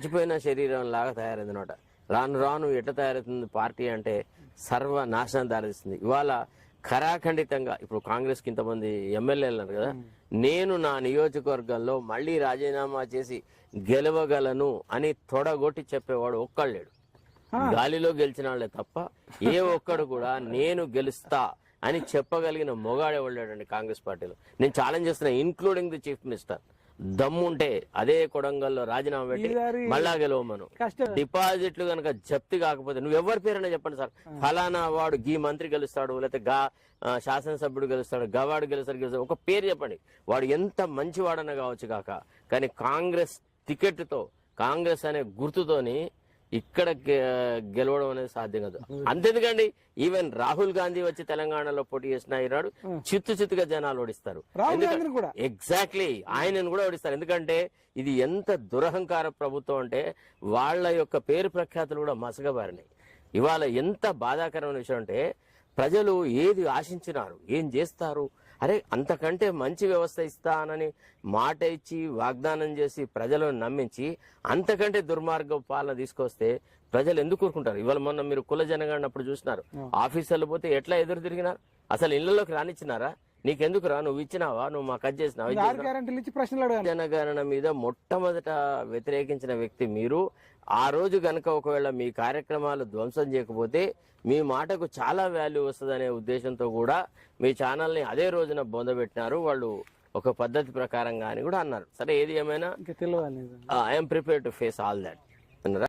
చచ్చిపోయిన శరీరం లాగా తయారైంది అనమాట. రాను రాను ఎట్లా తయారవుతుంది పార్టీ అంటే సర్వనాశనం దారిస్తుంది. ఇవాళ ఖరాఖండితంగా ఇప్పుడు కాంగ్రెస్ కి ఇంతమంది ఎమ్మెల్యేలు ఉన్నారు కదా, నేను నా నియోజకవర్గంలో మళ్ళీ రాజీనామా చేసి గెలవగలను అని తొడగొట్టి చెప్పేవాడు ఒక్కళ్ళేడు. గాలిలో గెలిచిన వాళ్ళే తప్ప ఏ ఒక్కడు కూడా నేను గెలుస్తా అని చెప్పగలిగిన మొగాడేవాళ్ళండి కాంగ్రెస్ పార్టీలో. నేను ఛాలెంజ్ చేస్తున్నా, ఇన్క్లూడింగ్ ది చీఫ్ మినిస్టర్. దమ్ముంటే అదే కొడంగల్లో రాజీనామా పెట్టి మళ్ళా గెలవమను. డిపాజిట్లు కనుక జప్తి కాకపోతే నువ్వు ఎవరి పేరైనా చెప్పండి సార్, ఫలానా వాడు గీ మంత్రి గెలుస్తాడు, లేకపోతే గా శాసనసభ్యుడు గెలుస్తాడు, గవాడు గెలుస్తాడు, ఒక పేరు చెప్పండి. వాడు ఎంత మంచివాడన్నా కావచ్చు కాక, కానీ కాంగ్రెస్ టికెట్ తో, కాంగ్రెస్ అనే గుర్తుతోని ఇక్కడ గెలవడం అనేది సాధ్యం కాదు. అంతెందుకండి, ఈవెన్ రాహుల్ గాంధీ వచ్చి తెలంగాణలో పోటీ చేసిన ఈనాడు చిత్తుగా జనాలు ఓడిస్తారు. ఎగ్జాక్ట్లీ, ఆయనను కూడా ఓడిస్తారు. ఎందుకంటే ఇది ఎంత దురహంకార ప్రభుత్వం అంటే వాళ్ళ యొక్క పేరు ప్రఖ్యాతులు కూడా మసగబారినాయి. ఇవాళ ఎంత బాధాకరమైన విషయం అంటే ప్రజలు ఏది ఆశించినారు, ఏం చేస్తారు, అరే అంతకంటే మంచి వ్యవస్థ ఇస్తానని మాట ఇచ్చి వాగ్దానం చేసి ప్రజలను నమ్మించి అంతకంటే దుర్మార్గ పాలన తీసుకొస్తే ప్రజలు ఎందుకు ఊరుకుంటారు? ఇవాళ మొన్న మీరు కుల జనగణన అప్పుడు చూసినారు, ఆఫీసర్లు పోతే ఎట్లా ఎదురు తిరిగినారు, అసలు ఇళ్లలోకి రానిచ్చినారా? నీకెందుకు రా, నువ్వు ఇచ్చినావా, నువ్వు మాకు అది చేసినావా? జనగణన మీద మొట్టమొదట వ్యతిరేకించిన వ్యక్తి మీరు. ఆ రోజు గనక ఒకవేళ మీ కార్యక్రమాలు ధ్వంసం చేయకపోతే మీ మాటకు చాలా వాల్యూ వస్తుందనే ఉద్దేశంతో కూడా మీ ఛానల్ని అదే రోజున బొందబెట్టినారు వాళ్ళు, ఒక పద్ధతి ప్రకారంగా అని కూడా అన్నారు. సరే, ఏది ఏమైనా I'm prepare to face all that.